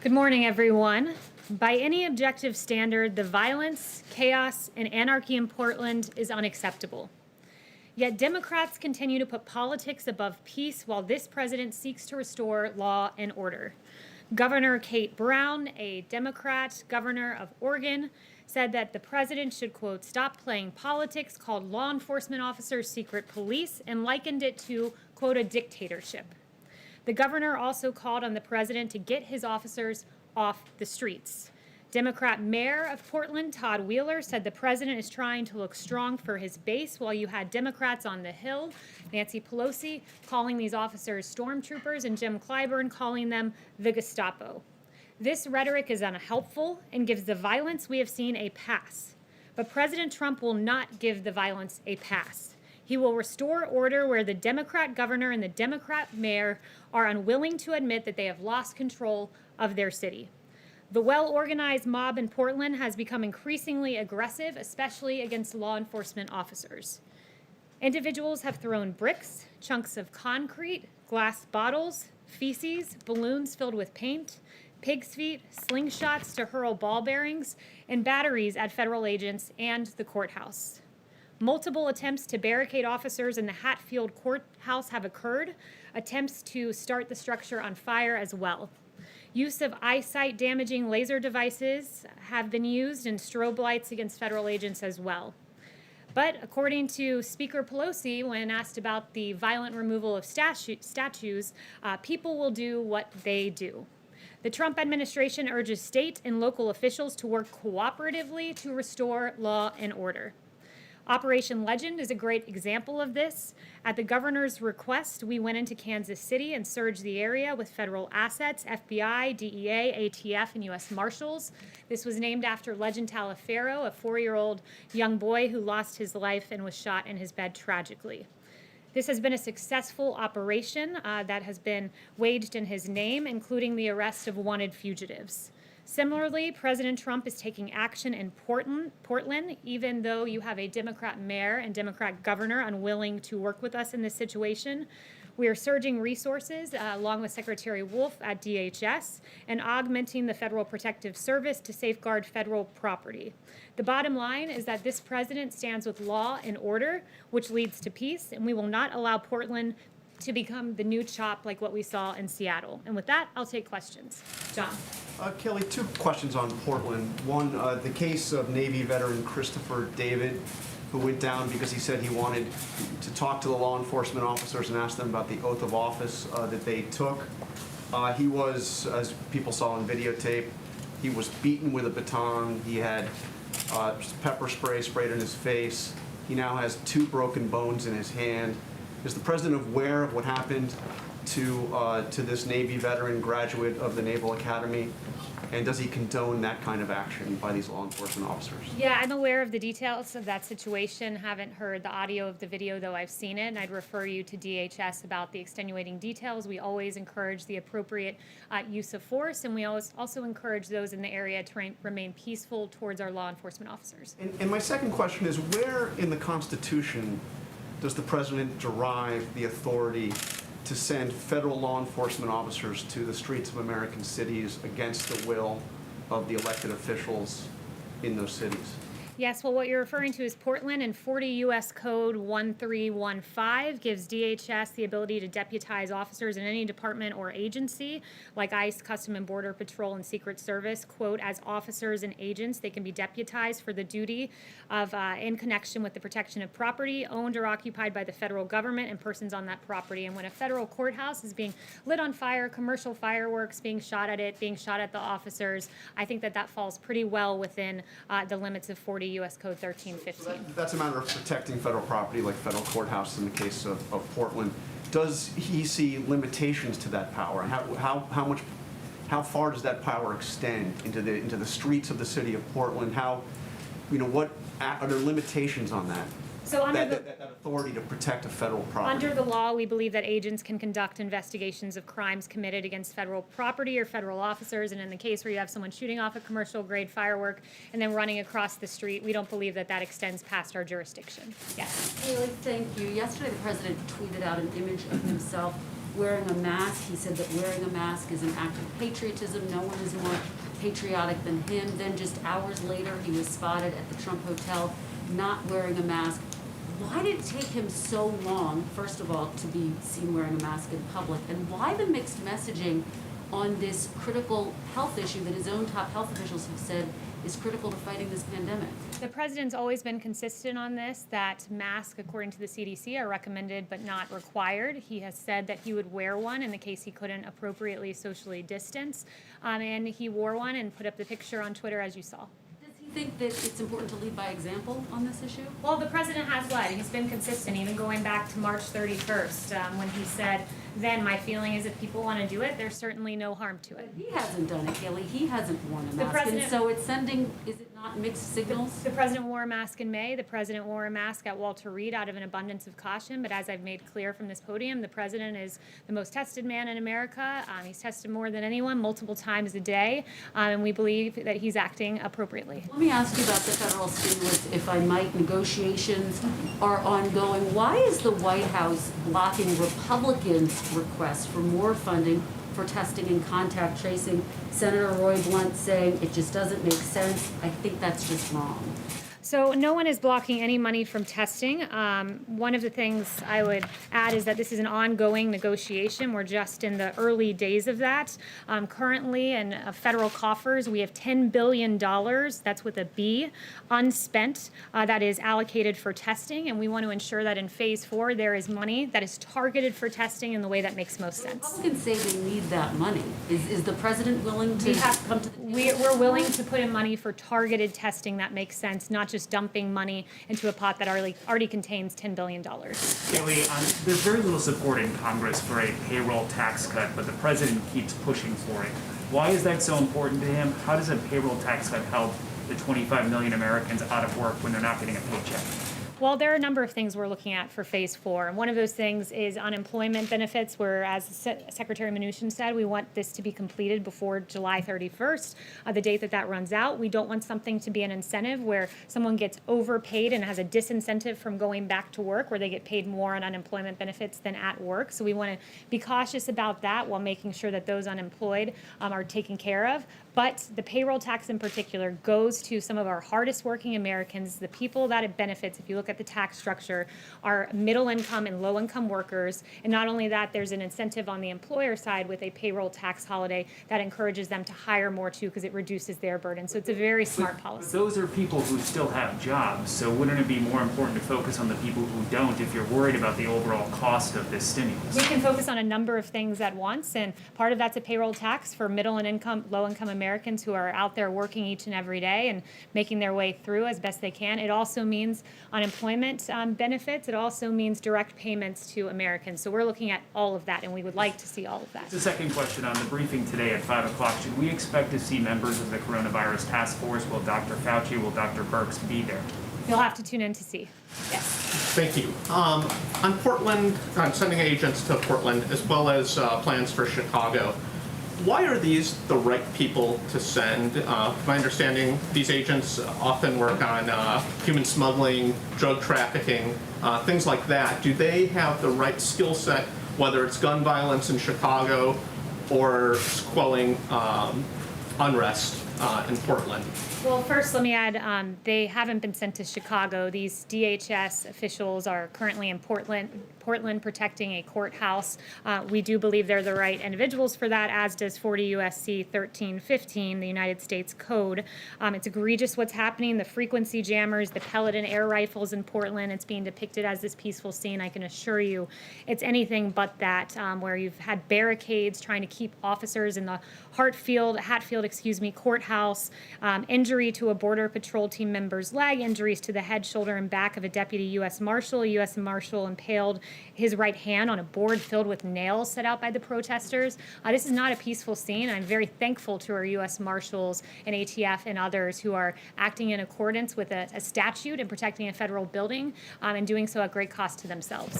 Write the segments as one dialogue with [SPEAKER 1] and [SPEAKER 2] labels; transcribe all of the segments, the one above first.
[SPEAKER 1] Good morning, everyone. By any objective standard, the violence, chaos, and anarchy in Portland is unacceptable. Yet Democrats continue to put politics above peace while this president seeks to restore law and order. Governor Kate Brown, a Democrat governor of Oregon, said that the president should, quote, stop playing politics, called law enforcement officers secret police, and likened it to, quote, a dictatorship. The governor also called on the president to get his officers off the streets. Democrat Mayor of Portland, Todd Wheeler, said the president is trying to look strong for his base, while you had Democrats on the Hill, Nancy Pelosi, calling these officers stormtroopers, and Jim Clyburn calling them the Gestapo. This rhetoric is unhelpful and gives the violence we have seen a pass. But President Trump will not give the violence a pass. He will restore order where the Democrat governor and the Democrat mayor are unwilling to admit that they have lost control of their city. The well-organized mob in Portland has become increasingly aggressive, especially against law enforcement officers. Individuals have thrown bricks, chunks of concrete, glass bottles, feces, balloons filled with paint, pig's feet, slingshots to hurl ball bearings, and batteries at federal agents and the courthouse. Multiple attempts to barricade officers in the Hatfield courthouse have occurred, attempts to start the structure on fire as well. Use of eyesight damaging laser devices have been used, and strobe lights against federal agents as well. But according to Speaker Pelosi, when asked about the violent removal of statues, people will do what they do. The Trump administration urges state and local officials to work cooperatively to restore law and order. Operation Legend is a great example of this. At the governor's request, we went into Kansas City and surged the area with federal assets, FBI, DEA, ATF, and U.S. Marshals. This was named after Legend Taliaferro, a 4-year-old young boy who lost his life and was shot in his bed tragically. This has been a successful operation that has been waged in his name, including the arrest of wanted fugitives. Similarly, President Trump is taking action in Portland, even though you have a Democrat mayor and Democrat governor unwilling to work with us in this situation. We are surging resources, along with Secretary Wolf at DHS, and augmenting the Federal Protective Service to safeguard federal property. The bottom line is that this president stands with law and order, which leads to peace, and we will not allow Portland to become the new CHOP like what we saw in Seattle. And with that, I'll take questions. John.
[SPEAKER 2] Kayleigh, 2 questions on Portland. One, the case of Navy veteran Christopher David, who went down because he said he wanted to talk to the law enforcement officers and ask them about the oath of office that they took. He was, as people saw on videotape, he was beaten with a baton. He had pepper spray sprayed in his face. He now has 2 broken bones in his hand. Is the president aware of what happened to this Navy veteran graduate of the Naval Academy? And does he condone that kind of action by these law enforcement officers?
[SPEAKER 1] Yeah, I'm aware of the details of that situation. Haven't heard the audio of the video, though I've seen it, and I'd refer you to DHS about the extenuating details. We always encourage the appropriate use of force, and we also encourage those in the area to remain peaceful towards our law enforcement officers.
[SPEAKER 2] And my second question is, where in the Constitution does the president derive the authority to send federal law enforcement officers to the streets of American cities against the will of the elected officials in those cities?
[SPEAKER 1] Yes, well, what you're referring to is Portland, and 40 U.S. Code 1315 gives DHS the ability to deputize officers in any department or agency, like ICE, Custom and Border Patrol, and Secret Service, quote, as officers and agents. They can be deputized for the duty of, in connection with the protection of property owned or occupied by the federal government and persons on that property. And when a federal courthouse is being lit on fire, commercial fireworks being shot at it, being shot at the officers, I think that falls pretty well within the limits of 40 U.S. Code 1315.
[SPEAKER 2] So that's a matter of protecting federal property, like federal courthouses in the case of Portland. Does he see limitations to that power? And how far does that power extend into the streets of the city of Portland? What are there limitations on that?
[SPEAKER 1] So under
[SPEAKER 2] that authority to protect a federal property.
[SPEAKER 1] Under the law, we believe that agents can conduct investigations of crimes committed against federal property or federal officers. And in the case where you have someone shooting off a commercial-grade firework and then running across the street, we don't believe that extends past our jurisdiction. Yes.
[SPEAKER 3] Kayleigh, thank you. Yesterday, the president tweeted out an image of himself wearing a mask. He said that wearing a mask is an act of patriotism. No one is more patriotic than him. Then just hours later, he was spotted at the Trump Hotel not wearing a mask. Why did it take him so long, first of all, to be seen wearing a mask in public? And why the mixed messaging on this critical health issue that his own top health officials have said is critical to fighting this pandemic?
[SPEAKER 1] The president's always been consistent on this, that masks, according to the CDC, are recommended but not required. He has said that he would wear one in the case he couldn't appropriately socially distance. And he wore one and put up the picture on Twitter, as you saw.
[SPEAKER 3] Does he think that it's important to lead by example on this issue?
[SPEAKER 1] Well, the president has led. He's been consistent, even going back to March 31st, when he said, then my feeling is if people want to do it, there's certainly no harm to it.
[SPEAKER 3] But he hasn't done it, Kayleigh. He hasn't worn a
[SPEAKER 1] The
[SPEAKER 3] mask.
[SPEAKER 1] president-
[SPEAKER 3] And so it's sending, is it not mixed signals?
[SPEAKER 1] The president wore a mask in May. The president wore a mask at Walter Reed out of an abundance of caution. But as I've made clear from this podium, the president is the most tested man in America. He's tested more than anyone, multiple times a day. And we believe that he's acting appropriately.
[SPEAKER 3] Let me ask you about the federal stimulus, if I might. Negotiations are ongoing. Why is the White House blocking Republicans' requests for more funding for testing and contact tracing? Senator Roy Blunt saying it just doesn't make sense. I think that's just wrong.
[SPEAKER 1] So no one is blocking any money from testing. One of the things I would add is that this is an ongoing negotiation. We're just in the early days of that. Currently in federal coffers, we have $10 billion, that's with a B, unspent, that is allocated for testing. And we want to ensure that in phase 4, there is money that is targeted for testing in the way that makes most sense.
[SPEAKER 3] Republicans say they need that money. Is the president willing to come to the table?
[SPEAKER 1] We're willing to put in money for targeted testing that makes sense, not just dumping money into a pot that already contains $10 billion.
[SPEAKER 4] Kayleigh, there's very little support in Congress for a payroll tax cut, but the president keeps pushing for it. Why is that so important to him? How does a payroll tax cut help the 25 million Americans out of work when they're not getting a paycheck?
[SPEAKER 1] Well, there are a number of things we're looking at for phase 4. And one of those things is unemployment benefits, where, as Secretary Mnuchin said, we want this to be completed before July 31st, the date that runs out. We don't want something to be an incentive where someone gets overpaid and has a disincentive from going back to work, where they get paid more on unemployment benefits than at work. So we want to be cautious about that while making sure that those unemployed are taken care of. But the payroll tax in particular goes to some of our hardest working Americans. The people that it benefits, if you look at the tax structure, are middle income and low income workers. And not only that, there's an incentive on the employer side with a payroll tax holiday that encourages them to hire more too, because it reduces their burden. So it's a very smart policy.
[SPEAKER 4] But those are people who still have jobs, so wouldn't it be more important to focus on the people who don't if you're worried about the overall cost of this stimulus?
[SPEAKER 1] We can focus on a number of things at once, and part of that's a payroll tax for middle and low income Americans who are out there working each and every day and making their way through as best they can. It also means unemployment benefits. It also means direct payments to Americans. So we're looking at all of that, and we would like to see all of that.
[SPEAKER 4] The second question on the briefing today at 5 o'clock, should we expect to see members of the coronavirus task force? Will Dr. Fauci, will Dr. Birx be there?
[SPEAKER 1] You'll have to tune in to see. Yes.
[SPEAKER 5] Thank you. On Portland, on sending agents to Portland, as well as plans for Chicago, why are these the right people to send? My understanding, these agents often work on human smuggling, drug trafficking, things like that. Do they have the right skill set, whether it's gun violence in Chicago or quelling unrest in Portland?
[SPEAKER 1] Well, first, let me add, they haven't been sent to Chicago. These DHS officials are currently in Portland protecting a courthouse. We do believe they're the right individuals for that, as does 40 U.S.C. 1315, the United States Code. It's egregious what's happening. The frequency jammers, the pellet and air rifles in Portland, it's being depicted as this peaceful scene. I can assure you it's anything but that, where you've had barricades trying to keep officers in the Hatfield, courthouse, injury to a Border Patrol team member's leg, injuries to the head, shoulder, and back of a deputy U.S. Marshal. A U.S. Marshal impaled his right hand on a board filled with nails set out by the protesters. This is not a peaceful scene. I'm very thankful to our U.S. Marshals and ATF and others who are acting in accordance with a statute and protecting a federal building, and doing so at great cost to themselves.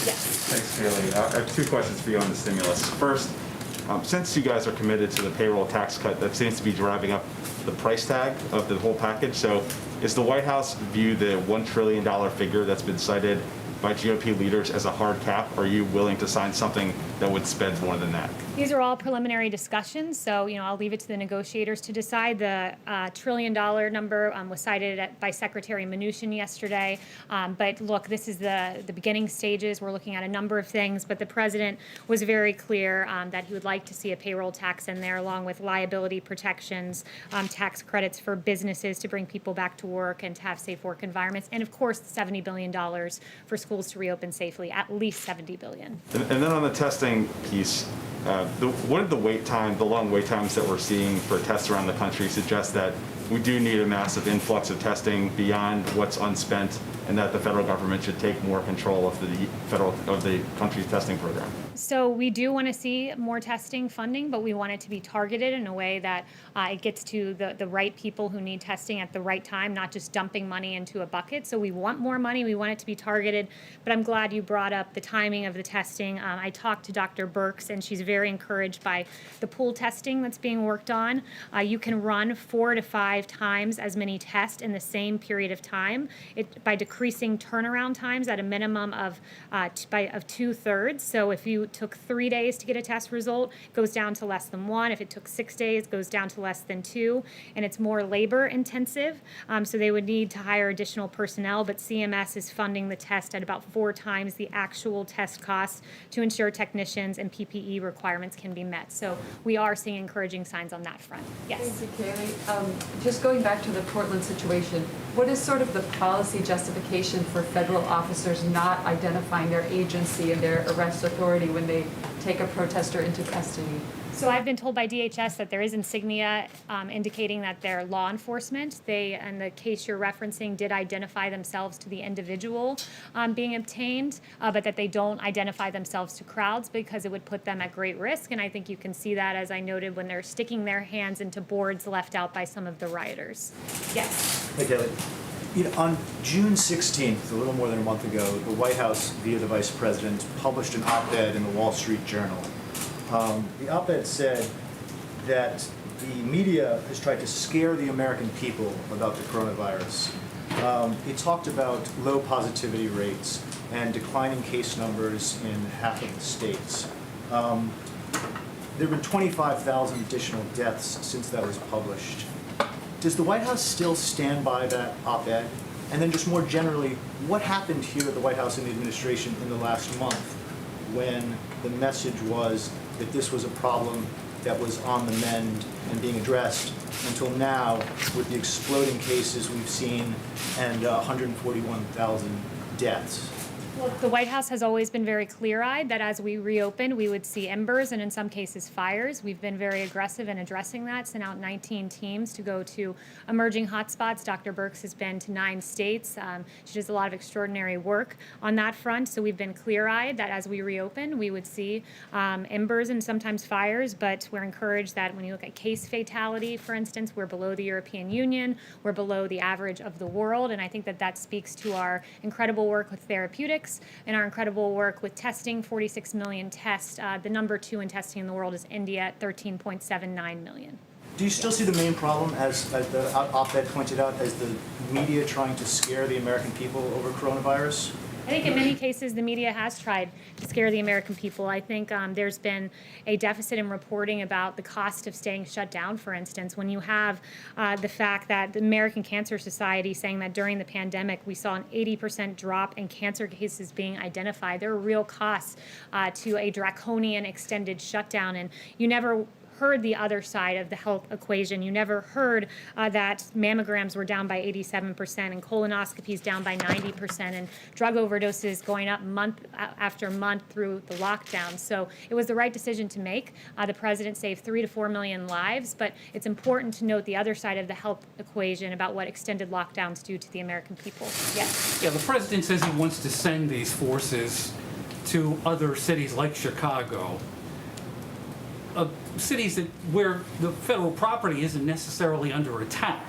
[SPEAKER 1] Yes.
[SPEAKER 6] Thanks, Kayleigh. I have two questions for you on the stimulus. First, since you guys are committed to the payroll tax cut, that seems to be driving up the price tag of the whole package. So is the White House view the $1 trillion figure that's been cited by GOP leaders as a hard cap? Or are you willing to sign something that would spend more than that?
[SPEAKER 1] These are all preliminary discussions, so I'll leave it to the negotiators to decide. The $1 trillion number was cited by Secretary Mnuchin yesterday. But look, this is the beginning stages. We're looking at a number of things, but the president was very clear that he would like to see a payroll tax in there, along with liability protections, tax credits for businesses to bring people back to work and to have safe work environments, and of course, $70 billion for schools to reopen safely, at least $70 billion.
[SPEAKER 6] And then on the testing piece, what are the long wait times that we're seeing for tests around the country suggest that we do need a massive influx of testing beyond what's unspent, and that the federal government should take more control of the country's testing program?
[SPEAKER 1] So we do want to see more testing funding, but we want it to be targeted in a way that it gets to the right people who need testing at the right time, not just dumping money into a bucket. So we want more money. We want it to be targeted. But I'm glad you brought up the timing of the testing. I talked to Dr. Birx, and she's very encouraged by the pool testing that's being worked on. You can run 4 to 5 times as many tests in the same period of time by decreasing turnaround times at a minimum of 2/3. So if you took 3 days to get a test result, it goes down to less than 1. If it took 6 days, it goes down to less than 2. And it's more labor intensive, so they would need to hire additional personnel, but CMS is funding the test at about 4 times the actual test cost to ensure technicians and PPE requirements can be met. So we are seeing encouraging signs on that front. Yes.
[SPEAKER 7] Thank you, Kayleigh. Just going back to the Portland situation, what is sort of the policy justification for federal officers not identifying their agency and their arrest authority when they take a protester into custody?
[SPEAKER 1] So I've been told by DHS that there is insignia indicating that they're law enforcement. They, in the case you're referencing, did identify themselves to the individual being obtained, but that they don't identify themselves to crowds because it would put them at great risk. And I think you can see that, as I noted, when they're sticking their hands into boards left out by some of the rioters. Yes.
[SPEAKER 8] Hey, Kayleigh. On June 16th, a little more than a month ago, the White House, via the Vice President, published an op-ed in the Wall Street Journal. The op-ed said that the media has tried to scare the American people about the coronavirus. It talked about low positivity rates and declining case numbers in half of the states. There have been 25,000 additional deaths since that was published. Does the White House still stand by that op-ed? And then just more generally, what happened here at the White House and the administration in the last month when the message was that this was a problem that was on the mend and being addressed, until now with the exploding cases we've seen and 141,000 deaths?
[SPEAKER 1] Well, the White House has always been very clear-eyed that as we reopen, we would see embers and in some cases fires. We've been very aggressive in addressing that, sent out 19 teams to go to emerging hotspots. Dr. Birx has been to 9 states. She does a lot of extraordinary work on that front. So we've been clear-eyed that as we reopen, we would see embers and sometimes fires, but we're encouraged that when you look at case fatality, for instance, we're below the European Union, we're below the average of the world, and I think that that speaks to our incredible work with therapeutics and our incredible work with testing, 46 million tests. The number 2 in testing in the world is India at 13.79 million.
[SPEAKER 8] Do you still see the main problem, as the op-ed pointed out, as the media trying to scare the American people over coronavirus?
[SPEAKER 1] I think in many cases the media has tried to scare the American people. I think there's been a deficit in reporting about the cost of staying shut down, for instance. When you have the fact that the American Cancer Society saying that during the pandemic we saw an 80% drop in cancer cases being identified, there are real costs to a draconian extended shutdown, and you never heard the other side of the health equation. You never heard that mammograms were down by 87% and colonoscopies down by 90% and drug overdoses going up month after month through the lockdown. So it was the right decision to make. The president saved 3 to 4 million lives, but it's important to note the other side of the health equation about what extended lockdowns do to the American people. Yes?
[SPEAKER 9] Yeah, the president says he wants to send these forces to other cities like Chicago. Cities where the federal property isn't necessarily under attack.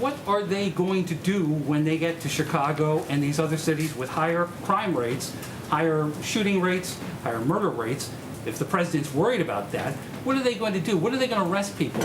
[SPEAKER 9] What are they going to do when they get to Chicago and these other cities with higher crime rates, higher shooting rates, higher murder rates? If the president's worried about that, what are they going to do? What are they going to arrest people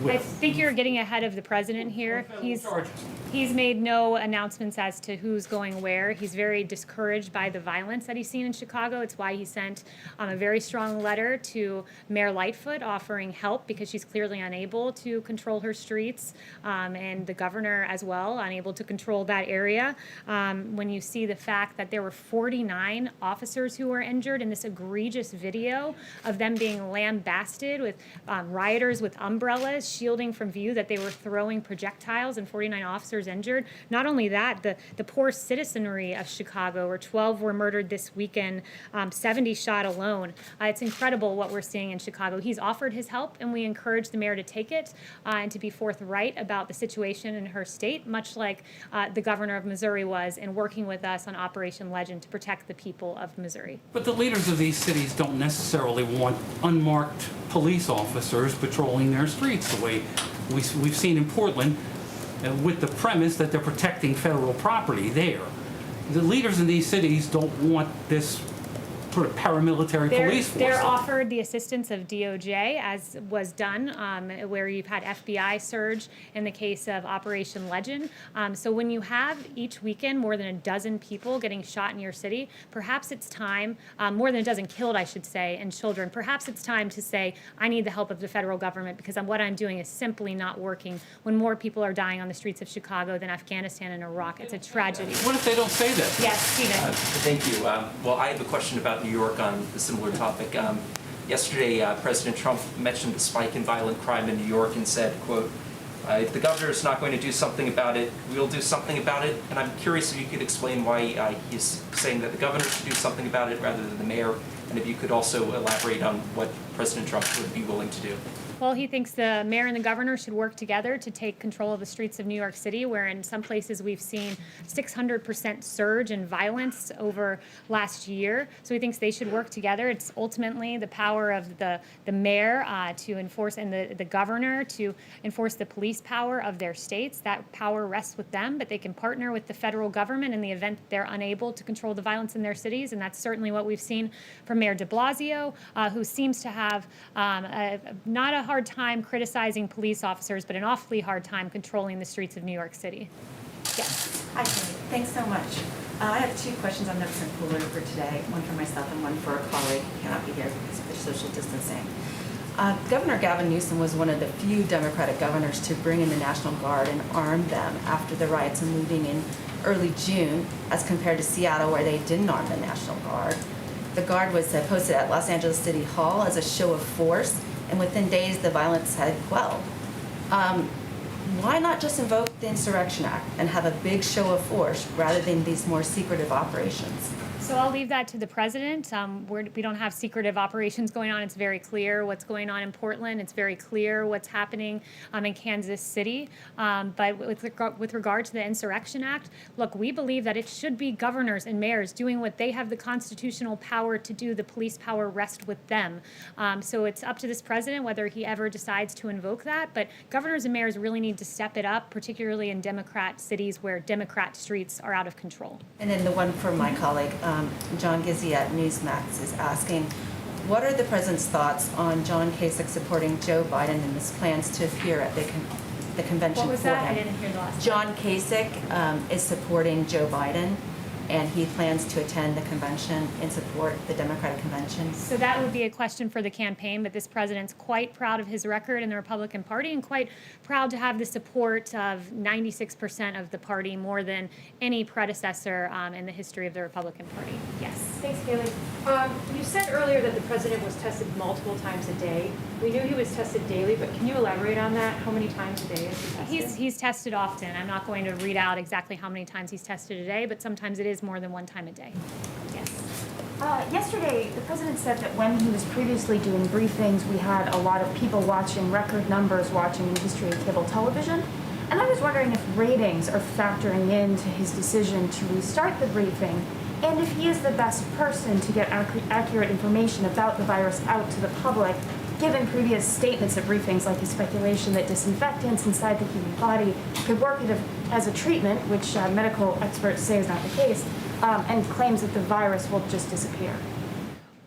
[SPEAKER 9] with?
[SPEAKER 1] I think you're getting ahead of the president here.
[SPEAKER 9] Charges.
[SPEAKER 1] He's made no announcements as to who's going where. He's very discouraged by the violence that he's seen in Chicago. It's why he sent a very strong letter to Mayor Lightfoot offering help because she's clearly unable to control her streets, and the governor as well, unable to control that area. When you see the fact that there were 49 officers who were injured in this egregious video of them being lambasted with rioters with umbrellas shielding from view that they were throwing projectiles and 49 officers injured. Not only that, the poor citizenry of Chicago, where 12 were murdered this weekend, 70 shot alone. It's incredible what we're seeing in Chicago. He's offered his help, and we encourage the mayor to take it and to be forthright about the situation in her state, much like the governor of Missouri was in working with us on Operation Legend to protect the people of Missouri.
[SPEAKER 9] But the leaders of these cities don't necessarily want unmarked police officers patrolling their streets the way we've seen in Portland, with the premise that they're protecting federal property there. The leaders in these cities don't want this sort of paramilitary police force.
[SPEAKER 1] They're offered the assistance of DOJ, as was done, where you've had FBI surge in the case of Operation Legend. So when you have each weekend more than a dozen people getting shot in your city, perhaps it's time, more than a dozen killed, I should say, and children, perhaps it's time to say, I need the help of the federal government because what I'm doing is simply not working when more people are dying on the streets of Chicago than Afghanistan and Iraq. It's a tragedy.
[SPEAKER 9] What if they don't say that?
[SPEAKER 1] Yes, Stephen.
[SPEAKER 10] Thank you. Well, I have a question about New York on a similar topic. Yesterday, President Trump mentioned the spike in violent crime in New York and said, quote, if the governor is not going to do something about it, we'll do something about it. And I'm curious if you could explain why he's saying that the governor should do something about it rather than the mayor, and if you could also elaborate on what President Trump would be willing to do.
[SPEAKER 1] Well, he thinks the mayor and the governor should work together to take control of the streets of New York City, where in some places we've seen 600% surge in violence over last year. So he thinks they should work together. It's ultimately the power of the mayor to enforce and the governor to enforce the police power of their states. That power rests with them, but they can partner with the federal government in the event they're unable to control the violence in their cities. And that's certainly what we've seen from Mayor de Blasio, who seems to have not a hard time criticizing police officers, but an awfully hard time controlling the streets of New York City. Yes.
[SPEAKER 11] Hi, Kayleigh. Thanks so much. I have two questions on the print cooler for today, one for myself and one for a colleague who cannot be here because of social distancing. Governor Gavin Newsom was one of the few Democratic governors to bring in the National Guard and arm them after the riots and looting in early June, as compared to Seattle, where they didn't arm the National Guard. The Guard was posted at Los Angeles City Hall as a show of force, and within days the violence had quelled. Why not just invoke the Insurrection Act and have a big show of force rather than these more secretive operations?
[SPEAKER 1] So I'll leave that to the president. We don't have secretive operations going on. It's very clear what's going on in Portland. It's very clear what's happening in Kansas City. But with regard to the Insurrection Act, look, we believe that it should be governors and mayors doing what they have the constitutional power to do. The police power rests with them. So it's up to this president whether he ever decides to invoke that. But governors and mayors really need to step it up, particularly in Democrat cities where Democrat streets are out of control.
[SPEAKER 11] And then the one for my colleague, John Gizzi at Newsmax is asking, what are the president's thoughts on John Kasich supporting Joe Biden in his plans to appear at the convention
[SPEAKER 1] What was
[SPEAKER 11] for
[SPEAKER 1] that?
[SPEAKER 11] him?
[SPEAKER 1] I didn't hear the last
[SPEAKER 11] John Kasich is supporting Joe Biden, and he plans to attend the convention and support the Democratic convention.
[SPEAKER 1] So that would be a question for the campaign, but this president's quite proud of his record in the Republican Party and quite proud to have the support of 96% of the party, more than any predecessor in the history of the Republican Party. Yes.
[SPEAKER 12] Thanks, Kayleigh. You said earlier that the president was tested multiple times a day. We knew he was tested daily, but can you elaborate on that? How many times a day is he tested?
[SPEAKER 1] He's tested often. I'm not going to read out exactly how many times he's tested a day, but sometimes it is more than one time a day. Yes.
[SPEAKER 13] Yesterday, the president said that when he was previously doing briefings, we had a lot of people watching, record numbers watching in the history of cable television. And I was wondering if ratings are factoring into his decision to restart the briefing, and if he is the best person to get accurate information about the virus out to the public, given previous statements at briefings like his speculation that disinfectants inside the human body could work as a treatment, which medical experts say is not the case, and claims that the virus will just disappear.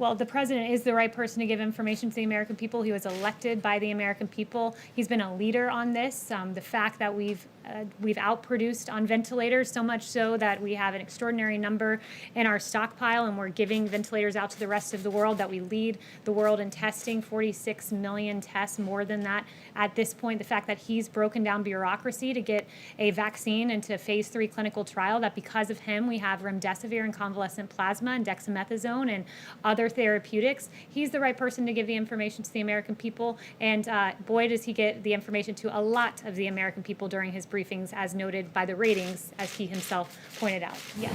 [SPEAKER 1] Well, the president is the right person to give information to the American people. He was elected by the American people. He's been a leader on this. The fact that we've outproduced on ventilators, so much so that we have an extraordinary number in our stockpile, and we're giving ventilators out to the rest of the world, that we lead the world in testing, 46 million tests, more than that at this point. The fact that he's broken down bureaucracy to get a vaccine into phase 3 clinical trial, that because of him we have remdesivir and convalescent plasma and dexamethasone and other therapeutics. He's the right person to give the information to the American people, and boy, does he get the information to a lot of the American people during his briefings, as noted by the ratings, as he himself pointed out. Yes.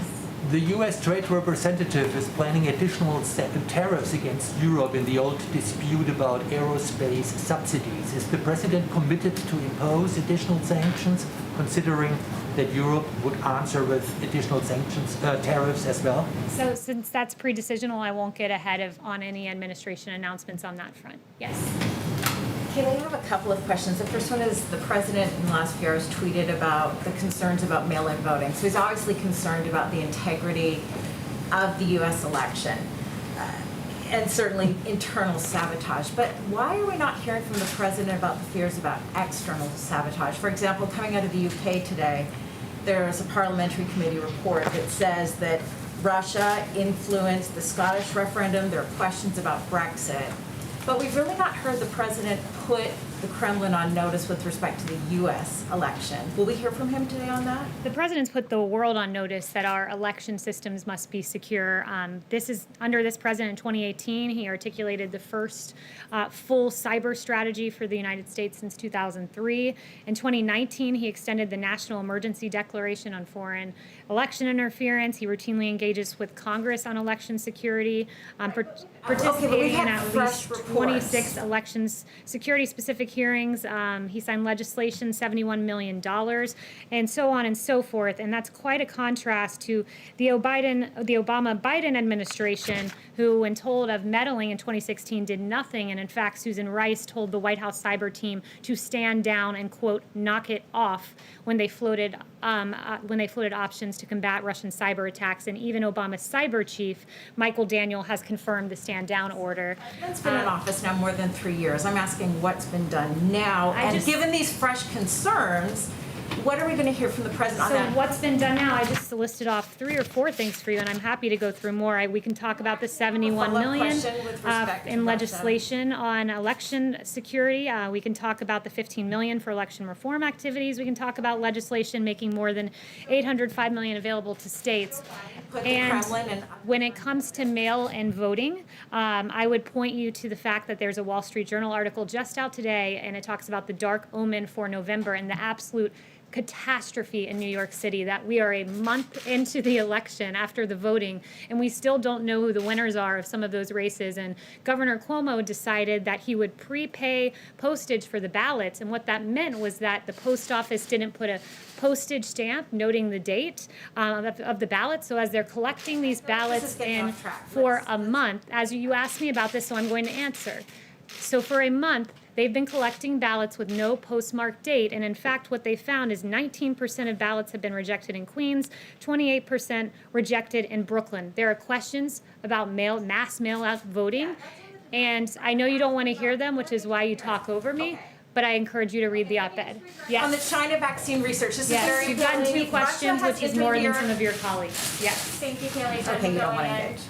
[SPEAKER 14] The U.S. Trade Representative is planning additional tariffs against Europe in the old dispute about aerospace subsidies. Is the president committed to impose additional sanctions, considering that Europe would answer with additional sanctions, tariffs as well?
[SPEAKER 1] So since that's pre-decisional, I won't get ahead on any administration announcements on that front. Yes.
[SPEAKER 11] Kayleigh, I have a couple of questions. The first one is the president in the last few hours tweeted about the concerns about mail-in voting. So he's obviously concerned about the integrity of the U.S. election and certainly internal sabotage. But why are we not hearing from the president about the fears about external sabotage? For example, coming out of the UK today, there's a parliamentary committee report that says that Russia influenced the Scottish referendum. There are questions about Brexit. But we've really not heard the president put the Kremlin on notice with respect to the U.S. election. Will we hear from him today on that?
[SPEAKER 1] The president's put the world on notice that our election systems must be secure. This is under this president in 2018. He articulated the first full cyber strategy for the United States since 2003. In 2019, he extended the National Emergency Declaration on Foreign Election Interference. He routinely engages with Congress on election security, participating in at least 26 elections security-specific hearings. He signed legislation, $71 million, and so on and so forth. And that's quite a contrast to the Obama-Biden administration, who, when told of meddling in 2016, did nothing. And in fact, Susan Rice told the White House cyber team to stand down and, quote, knock it off when they floated options to combat Russian cyber attacks. And even Obama's cyber chief, Michael Daniel, has confirmed the stand down order.
[SPEAKER 11] It's been in office now more than 3 years. I'm asking what's been done now. And given these fresh concerns, what are we going to hear from the president on that?
[SPEAKER 1] So what's been done now? I just listed off 3 or 4 things for you, and I'm happy to go through more. We can talk about the $71 million in legislation on election security. We can talk about the $15 million for election reform activities. We can talk about legislation making more than $805 million available to states. And when it comes to mail-in voting, I would point you to the fact that there's a Wall Street Journal article just out today, and it talks about the dark omen for November and the absolute catastrophe in New York City, that we are a month into the election after the voting, and we still don't know who the winners are of some of those races. And Governor Cuomo decided that he would prepay postage for the ballots, and what that meant was that the post office didn't put a postage stamp noting the date of the ballot. So as they're collecting these ballots in for a month, as you asked me about this, so I'm going to answer. So for a month, they've been collecting ballots with no postmarked date, and in fact, what they found is 19% of ballots have been rejected in Queens, 28% rejected in Brooklyn. There are questions about mass mail-out voting, and I know you don't want to hear them, which is why you talk over me, but I encourage you to read the op-ed. Yes.
[SPEAKER 11] On the China vaccine research, this is very
[SPEAKER 1] you've gotten 2 questions, which is more than some of your colleagues. Yes.
[SPEAKER 15] Thank you, Kayleigh.
[SPEAKER 11] Okay, you don't want to engage.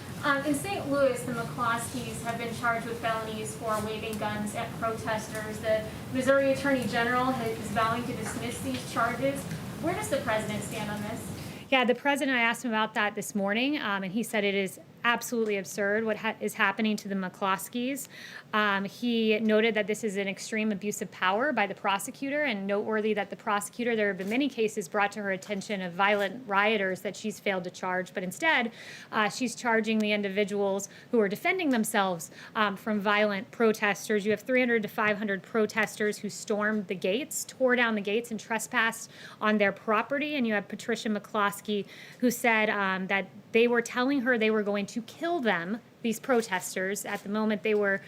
[SPEAKER 15] In St. Louis, the McCloskeys have been charged with felonies for waving guns at protesters. The Missouri Attorney General is vowing to dismiss these charges. Where does the president stand on this?
[SPEAKER 1] Yeah, the president, I asked him about that this morning, and he said it is absolutely absurd what is happening to the McCloskeys. He noted that this is an extreme abuse of power by the prosecutor, and noteworthy that the prosecutor, there have been many cases brought to her attention of violent rioters that she's failed to charge, but instead she's charging the individuals who are defending themselves from violent protesters. You have 300 to 500 protesters who stormed the gates, tore down the gates, and trespassed on their property, and you have Patricia McCloskey, who said that they were telling her they were going to to kill them, these protesters, at the moment they were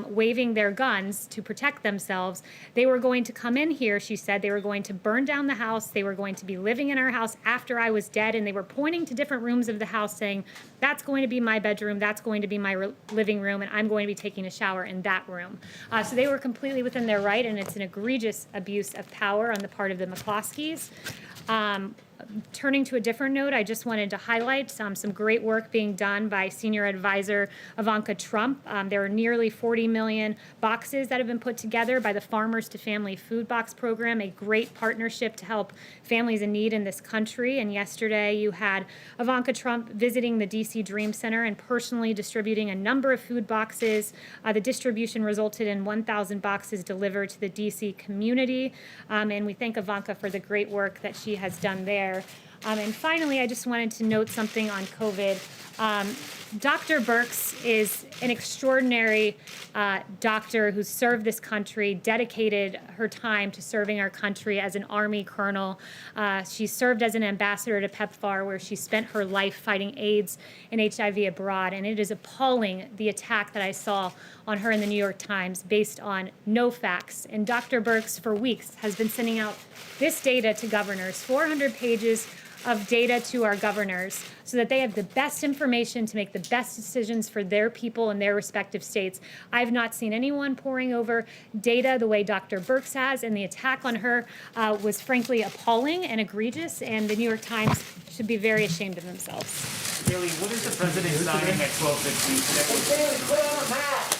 [SPEAKER 1] waving their guns to protect themselves. They were going to come in here, she said, they were going to burn down the house, they were going to be living in our house after I was dead, and they were pointing to different rooms of the house saying, that's going to be my bedroom, that's going to be my living room, and I'm going to be taking a shower in that room. So they were completely within their right, and it's an egregious abuse of power on the part of the McCloskeys. Turning to a different note, I just wanted to highlight some great work being done by senior advisor Ivanka Trump. There are nearly 40 million boxes that have been put together by the Farmers to Family Food Box Program, a great partnership to help families in need in this country. And yesterday you had Ivanka Trump visiting the DC Dream Center and personally distributing a number of food boxes. The distribution resulted in 1,000 boxes delivered to the DC community. And we thank Ivanka for the great work that she has done there. And finally, I just wanted to note something on COVID. Dr. Birx is an extraordinary doctor who served this country, dedicated her time to serving our country as an Army colonel. She served as an ambassador to PEPFAR, where she spent her life fighting AIDS and HIV abroad. And it is appalling, the attack that I saw on her in the New York Times based on no facts. And Dr. Birx, for weeks, has been sending out this data to governors, 400 pages of data to our governors so that they have the best information to make the best decisions for their people in their respective states. I have not seen anyone poring over data the way Dr. Birx has, and the attack on her was frankly appalling and egregious, and the New York Times should be very ashamed of themselves.
[SPEAKER 4] Kayleigh, what is the president signing at 12:15 today?